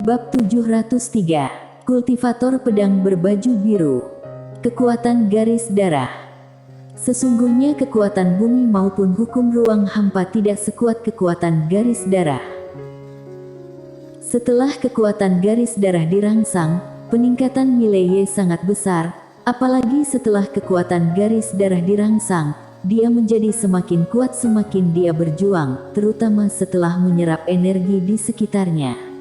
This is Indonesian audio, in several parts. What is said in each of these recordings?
Bab 703. Kultivator pedang berbaju biru. Kekuatan garis darah. Sesungguhnya kekuatan bumi maupun hukum ruang hampa tidak sekuat kekuatan garis darah. Setelah kekuatan garis darah dirangsang, peningkatan nilai Y sangat besar, apalagi setelah kekuatan garis darah dirangsang, dia menjadi semakin kuat semakin dia berjuang, terutama setelah menyerap energi di sekitarnya.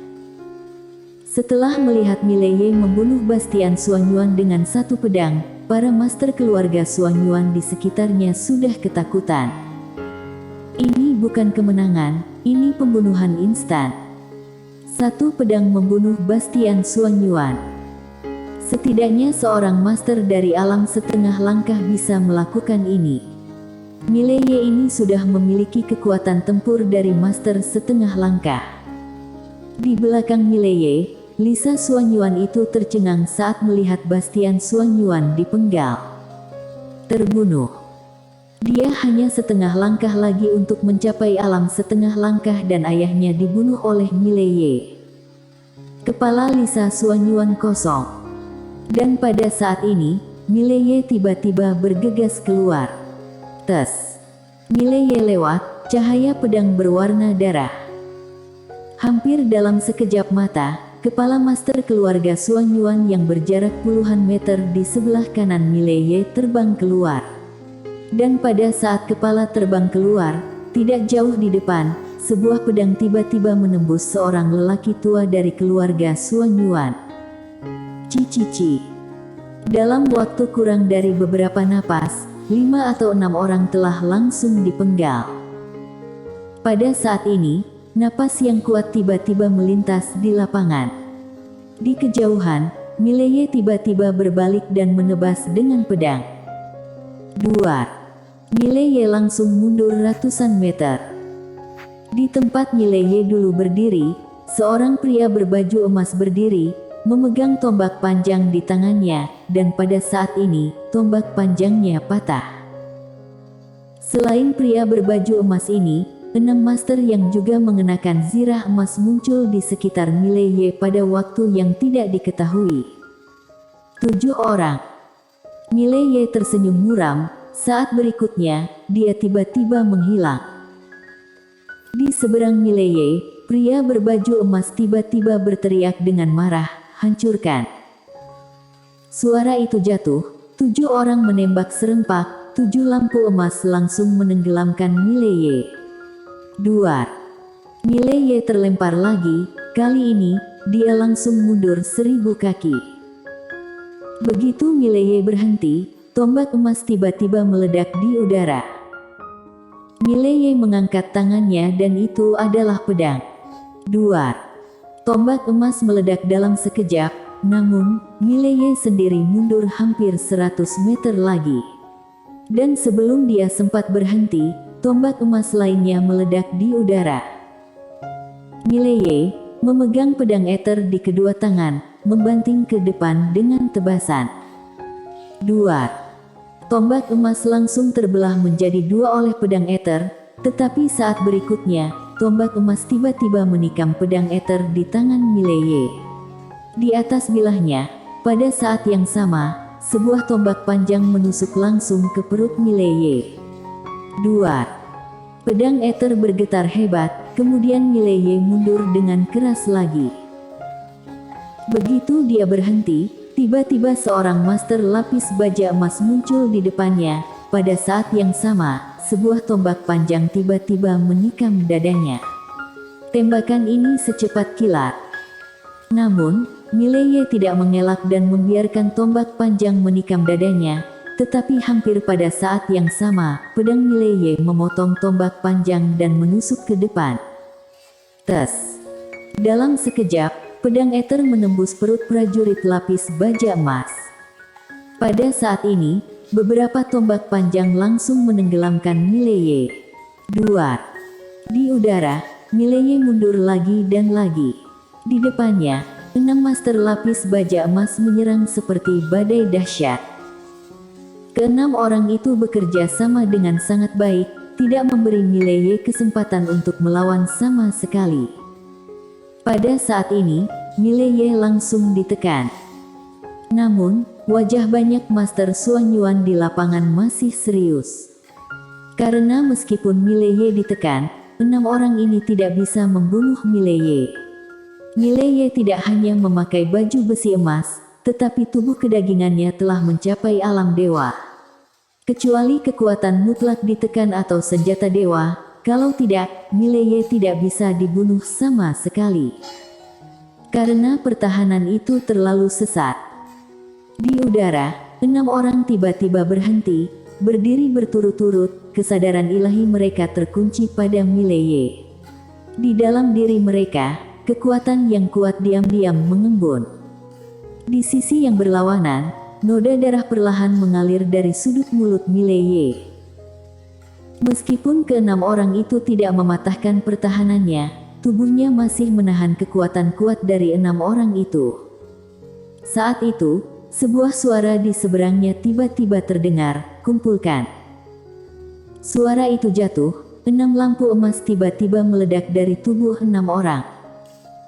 Setelah melihat nilai Y membunuh Bastian Xuanyuan dengan satu pedang, para master keluarga Xuanyuan di sekitarnya sudah ketakutan. Ini bukan kemenangan, ini pembunuhan instan. Satu pedang membunuh Bastian Xuanyuan. Setidaknya seorang master dari alam setengah langkah bisa melakukan ini. Nilai Y ini sudah memiliki kekuatan tempur dari master setengah langkah. Di belakang nilai Y, Lisa Xuanyuan itu tercengang saat melihat Bastian Xuanyuan dipenggal. Terbunuh. Dia hanya setengah langkah lagi untuk mencapai alam setengah langkah dan ayahnya dibunuh oleh nilai Y. Kepala Lisa Xuanyuan kosong. Dan pada saat ini, nilai Y tiba-tiba bergegas keluar. Tes. Nilai Y lewat, cahaya pedang berwarna darah. Hampir dalam sekejap mata, kepala master keluarga Xuanyuan yang berjarak puluhan meter di sebelah kanan nilai Y terbang keluar. Dan pada saat kepala terbang keluar, tidak jauh di depan, sebuah pedang tiba-tiba menembus seorang lelaki tua dari keluarga Xuanyuan. Cici. Dalam waktu kurang dari beberapa napas, 5 atau 6 orang telah langsung dipenggal. Pada saat ini, napas yang kuat tiba-tiba melintas di lapangan. Di kejauhan, nilai Y tiba-tiba berbalik dan menebas dengan pedang. Duar. Nilai Y langsung mundur ratusan meter. Di tempat nilai Y dulu berdiri, seorang pria berbaju emas berdiri, memegang tombak panjang di tangannya, dan pada saat ini, tombak panjangnya patah. Selain pria berbaju emas ini, 6 master yang juga mengenakan zirah emas muncul di sekitar nilai Y pada waktu yang tidak diketahui. 7 orang. Nilai Y tersenyum muram, saat berikutnya, dia tiba-tiba menghilang. Di seberang nilai Y, pria berbaju emas tiba-tiba berteriak dengan marah, "Hancurkan!" Suara itu jatuh, 7 orang menembak serempak, 7 lampu emas langsung menenggelamkan nilai Y. Duar. Nilai Y terlempar lagi, kali ini, dia langsung mundur 1000 kaki. Begitu nilai Y berhenti, tombak emas tiba-tiba meledak di udara. Nilai Y mengangkat tangannya dan itu adalah pedang. Duar. Tombak emas meledak dalam sekejap, namun, nilai Y sendiri mundur hampir 100 meter lagi. Dan sebelum dia sempat berhenti, tombak emas lainnya meledak di udara. Nilai Y memegang pedang ether di kedua tangan, membanting ke depan dengan tebasan. Duar. Tombak emas langsung terbelah menjadi 2 oleh pedang ether, tetapi saat berikutnya, tombak emas tiba-tiba menikam pedang ether di tangan nilai Y. Di atas bilahnya, pada saat yang sama, sebuah tombak panjang menusuk langsung ke perut nilai Y. Duar. Pedang ether bergetar hebat, kemudian nilai Y mundur dengan keras lagi. Begitu dia berhenti, tiba-tiba seorang master lapis baja emas muncul di depannya. Pada saat yang sama, sebuah tombak panjang tiba-tiba menikam dadanya. Tembakan ini secepat kilat. Namun, nilai Y tidak mengelak dan membiarkan tombak panjang menikam dadanya. Tetapi hampir pada saat yang sama, pedang nilai Y memotong tombak panjang dan menusuk ke depan. Tes. Dalam sekejap, pedang ether menembus perut prajurit lapis baja emas. Pada saat ini, beberapa tombak panjang langsung menenggelamkan nilai Y. Duar. Di udara, nilai Y mundur lagi dan lagi. Di depannya, 6 master lapis baja emas menyerang seperti badai dahsyat. Keenam orang itu bekerja sama dengan sangat baik, tidak memberi nilai Y kesempatan untuk melawan sama sekali. Pada saat ini, Mileye langsung ditekan. Namun, wajah banyak Master Xuanyuan di lapangan masih serius. Karena meskipun Mileye ditekan, 6 orang ini tidak bisa membunuh Mileye. Mileye tidak hanya memakai baju besi emas, tetapi tubuh kedagingannya telah mencapai alam dewa. Kecuali kekuatan mutlak ditekan atau senjata dewa, kalau tidak, Mileye tidak bisa dibunuh sama sekali. Karena pertahanan itu terlalu sesat. Di udara, 6 orang tiba-tiba berhenti, berdiri berturut-turut, kesadaran ilahi mereka terkunci pada Mileye. Di dalam diri mereka, kekuatan yang kuat diam-diam mengembun. Di sisi yang berlawanan, noda darah perlahan mengalir dari sudut mulut Mileye. Meskipun ke-6 orang itu tidak mematahkan pertahanannya, tubuhnya masih menahan kekuatan kuat dari 6 orang itu. Saat itu, sebuah suara di seberangnya tiba-tiba terdengar, "Kumpulkan." Suara itu jatuh, 6 lampu emas tiba-tiba meledak dari tubuh 6 orang.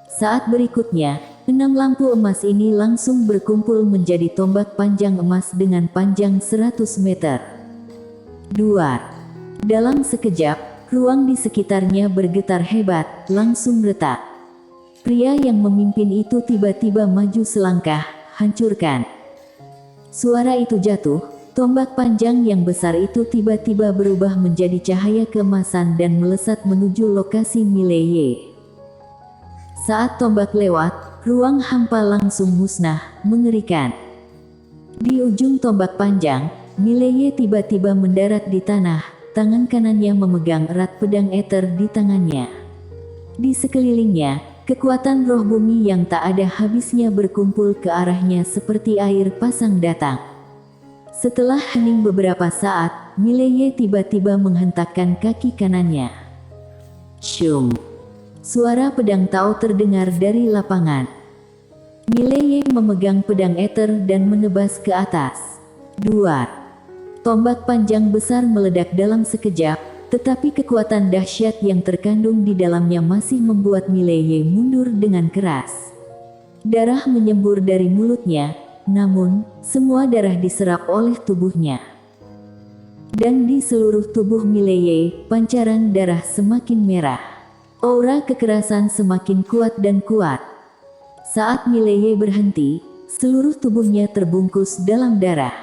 Saat berikutnya, 6 lampu emas ini langsung berkumpul menjadi tombak panjang emas dengan panjang 100 meter. Duar. Dalam sekejap, ruang di sekitarnya bergetar hebat, langsung retak. Pria yang memimpin itu tiba-tiba maju selangkah, "Hancurkan." Suara itu jatuh, tombak panjang yang besar itu tiba-tiba berubah menjadi cahaya keemasan dan melesat menuju lokasi Mileye. Saat tombak lewat, ruang hampa langsung musnah, mengerikan. Di ujung tombak panjang, Mileye tiba-tiba mendarat di tanah, tangan kanannya memegang erat pedang eter di tangannya. Di sekelilingnya, kekuatan roh bumi yang tak ada habisnya berkumpul ke arahnya seperti air pasang datang. Setelah hening beberapa saat, Mileye tiba-tiba menghentakkan kaki kanannya. Syum! Suara pedang Tao terdengar dari lapangan. Mileye memegang pedang eter dan menebas ke atas. Duar. Tombak panjang besar meledak dalam sekejap, tetapi kekuatan dahsyat yang terkandung di dalamnya masih membuat Mileye mundur dengan keras. Darah menyembur dari mulutnya, namun, semua darah diserap oleh tubuhnya. Dan di seluruh tubuh Mileye, pancaran darah semakin merah. Aura kekerasan semakin kuat dan kuat. Saat Mileye berhenti, seluruh tubuhnya terbungkus dalam darah.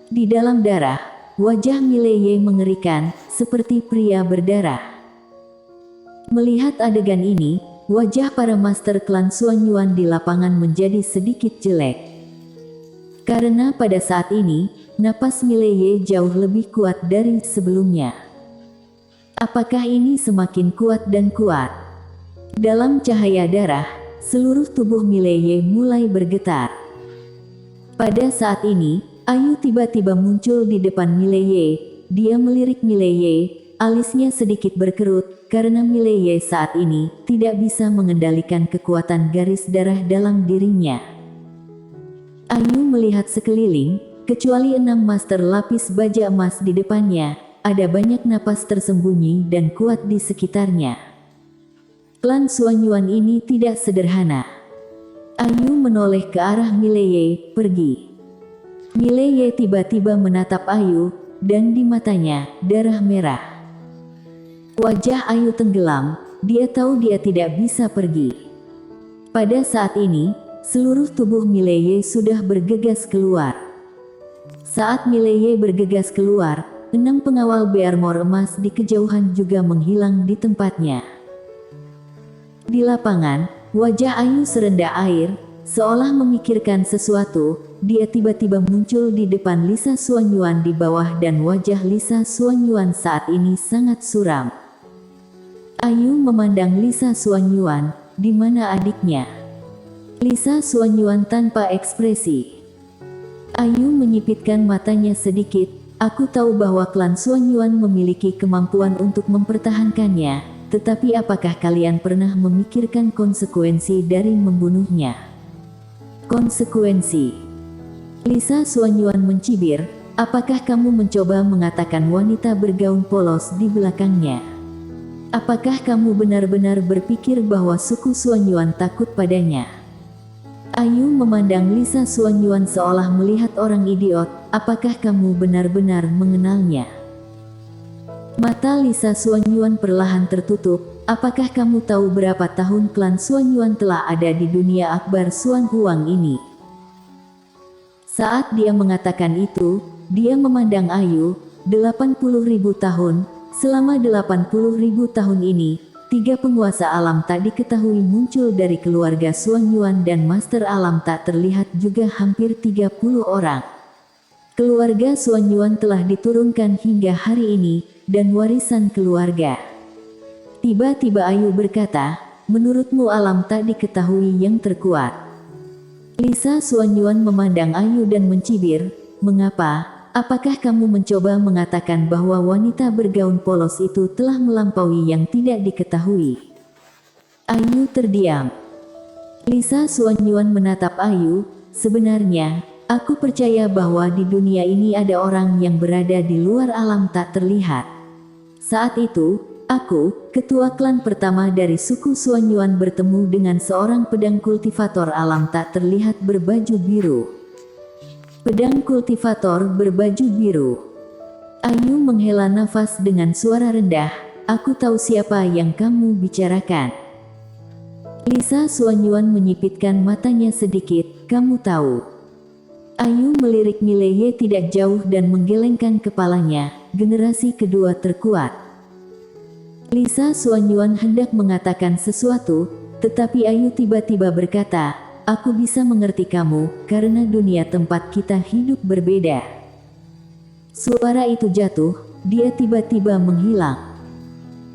Di dalam darah, wajah Mileye mengerikan, seperti pria berdarah. Melihat adegan ini, wajah para master klan Xuanyuan di lapangan menjadi sedikit jelek. Karena pada saat ini, napas Mileye jauh lebih kuat dari sebelumnya. Apakah ini semakin kuat dan kuat? Dalam cahaya darah, seluruh tubuh Mileye mulai bergetar. Pada saat ini, Ayu tiba-tiba muncul di depan Mileye. Dia melirik Mileye, alisnya sedikit berkerut, karena Mileye saat ini tidak bisa mengendalikan kekuatan garis darah dalam dirinya. Ayu melihat sekeliling, kecuali 6 master lapis baja emas di depannya, ada banyak napas tersembunyi dan kuat di sekitarnya. Klan Xuanyuan ini tidak sederhana. Ayu menoleh ke arah Mileye, "Pergi." Mileye tiba-tiba menatap Ayu, dan di matanya, darah merah. Wajah Ayu tenggelam, dia tahu dia tidak bisa pergi. Pada saat ini, seluruh tubuh Mileye sudah bergegas keluar. Saat Mileye bergegas keluar, 6 pengawal berarmor emas di kejauhan juga menghilang di tempatnya. Di lapangan, wajah Ayu serendah air, seolah memikirkan sesuatu. Dia tiba-tiba muncul di depan Lisa Xuanyuan di bawah dan wajah Lisa Xuanyuan saat ini sangat suram. Ayu memandang Lisa Xuanyuan, di mana adiknya? Lisa Xuanyuan tanpa ekspresi. Ayu menyipitkan matanya sedikit. "Aku tahu bahwa klan Xuanyuan memiliki kemampuan untuk mempertahankannya, tetapi apakah kalian pernah memikirkan konsekuensi dari membunuhnya?" Konsekuensi? Lisa Xuanyuan mencibir, "Apakah kamu mencoba mengatakan wanita bergaun polos di belakangnya? Apakah kamu benar-benar berpikir bahwa suku Xuanyuan takut padanya?" Ayu memandang Lisa Xuanyuan seolah melihat orang idiot. Apakah kamu benar-benar mengenalnya? Mata Lisa Xuanyuan perlahan tertutup. Apakah kamu tahu berapa tahun klan Xuanyuan telah ada di dunia akbar Xuan Huang ini? Saat dia mengatakan itu, dia memandang Ayu. 80.000 tahun. Selama 80.000 tahun ini, 3 penguasa alam tak diketahui muncul dari keluarga Xuanyuan dan Master Alam tak terlihat juga hampir 30 orang. Keluarga Xuanyuan telah diturunkan hingga hari ini, dan warisan keluarga. Tiba-tiba Ayu berkata, menurutmu alam tak diketahui yang terkuat? Lisa Xuanyuan memandang Ayu dan mencibir, mengapa? Apakah kamu mencoba mengatakan bahwa wanita bergaun polos itu telah melampaui yang tidak diketahui? Ayu terdiam. Lisa Xuanyuan menatap Ayu, sebenarnya, aku percaya bahwa di dunia ini ada orang yang berada di luar alam tak terlihat. Saat itu, aku, ketua klan pertama dari suku Xuanyuan bertemu dengan seorang pedang kultivator alam tak terlihat berbaju biru. Pedang kultivator berbaju biru. Ayu menghela nafas dengan suara rendah, aku tahu siapa yang kamu bicarakan. Lisa Xuanyuan menyipitkan matanya sedikit, kamu tahu. Ayu melirik Mileye tidak jauh dan menggelengkan kepalanya, generasi kedua terkuat. Lisa Xuanyuan hendak mengatakan sesuatu, tetapi Ayu tiba-tiba berkata, aku bisa mengerti kamu, karena dunia tempat kita hidup berbeda. Suara itu jatuh, dia tiba-tiba menghilang.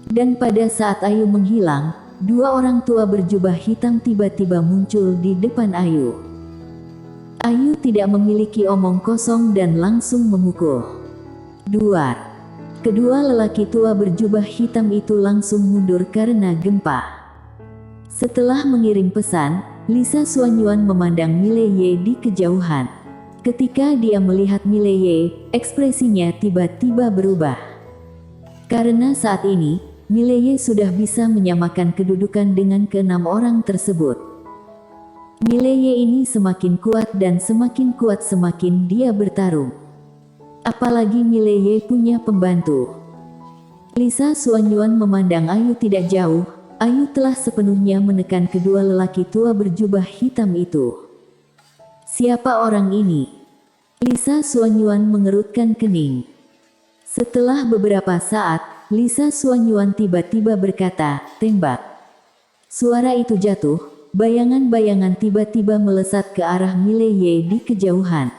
Dan pada saat Ayu menghilang, 2 orang tua berjubah hitam tiba-tiba muncul di depan Ayu. Ayu tidak memiliki omong kosong dan langsung memukul. Duar. Kedua lelaki tua berjubah hitam itu langsung mundur karena gempa. Setelah mengirim pesan, Lisa Xuanyuan memandang Mileye di kejauhan. Ketika dia melihat Mileye, ekspresinya tiba-tiba berubah. Karena saat ini, Mileye sudah bisa menyamakan kedudukan dengan ke-6 orang tersebut. Mileye ini semakin kuat dan semakin kuat semakin dia bertarung. Apalagi Mileye punya pembantu. Lisa Xuanyuan memandang Ayu tidak jauh. Ayu telah sepenuhnya menekan kedua lelaki tua berjubah hitam itu. Siapa orang ini? Lisa Xuanyuan mengerutkan kening. Setelah beberapa saat, Lisa Xuanyuan tiba-tiba berkata, tembak. Suara itu jatuh, bayangan-bayangan tiba-tiba melesat ke arah Mileye di kejauhan.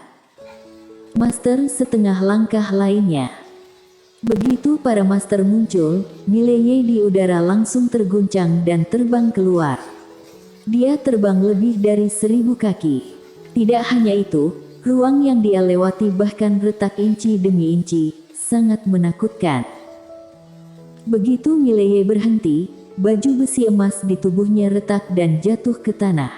Master setengah langkah lainnya. Begitu para master muncul, Mileye di udara langsung terguncang dan terbang keluar. Dia terbang lebih dari 1000 kaki. Tidak hanya itu, ruang yang dia lewati bahkan retak inci demi inci, sangat menakutkan. Begitu Mileye berhenti, baju besi emas di tubuhnya retak dan jatuh ke tanah.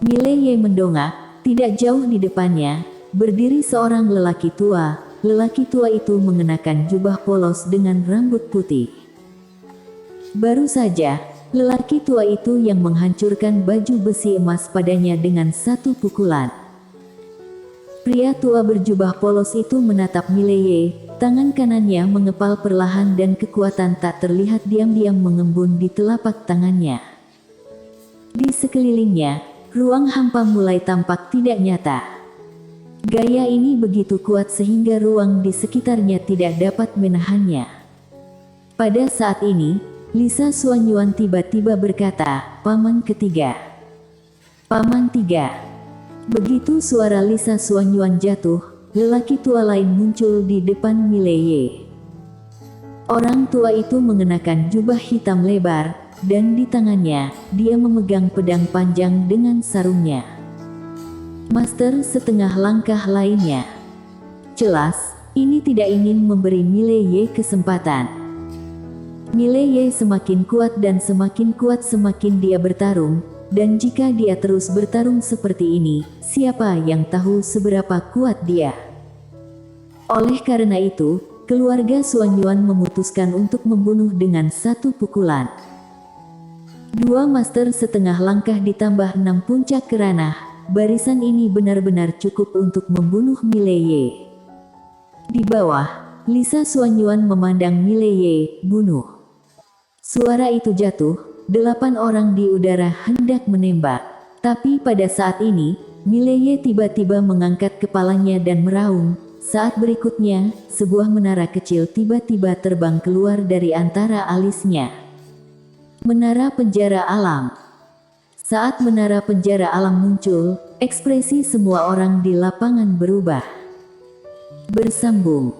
Mileye mendongak, tidak jauh di depannya, berdiri seorang lelaki tua. Lelaki tua itu mengenakan jubah polos dengan rambut putih. Baru saja, lelaki tua itu yang menghancurkan baju besi emas padanya dengan satu pukulan. Pria tua berjubah polos itu menatap Mileye, tangan kanannya mengepal perlahan dan kekuatan tak terlihat diam-diam mengembun di telapak tangannya. Di sekelilingnya, ruang hampa mulai tampak tidak nyata. Gaya ini begitu kuat sehingga ruang di sekitarnya tidak dapat menahannya. Pada saat ini, Lisa Xuanyuan tiba-tiba berkata, Paman ketiga. Paman tiga. Begitu suara Lisa Xuanyuan jatuh, lelaki tua lain muncul di depan Mileye. Orang tua itu mengenakan jubah hitam lebar, dan di tangannya, dia memegang pedang panjang dengan sarungnya. Master setengah langkah lainnya. Jelas, ini tidak ingin memberi Mileye kesempatan. Mileye semakin kuat dan semakin kuat semakin dia bertarung, dan jika dia terus bertarung seperti ini, siapa yang tahu seberapa kuat dia? Oleh karena itu, keluarga Xuanyuan memutuskan untuk membunuh dengan satu pukulan. 2 master setengah langkah ditambah 6 puncak keranah. Barisan ini benar-benar cukup untuk membunuh Mileye. Di bawah, Lisa Xuanyuan memandang Mileye, bunuh. Suara itu jatuh, 8 orang di udara hendak menembak. Tapi pada saat ini, Mileye tiba-tiba mengangkat kepalanya dan meraung. Saat berikutnya, sebuah menara kecil tiba-tiba terbang keluar dari antara alisnya. Menara penjara alam. Saat menara penjara alam muncul, ekspresi semua orang di lapangan berubah. Bersambung.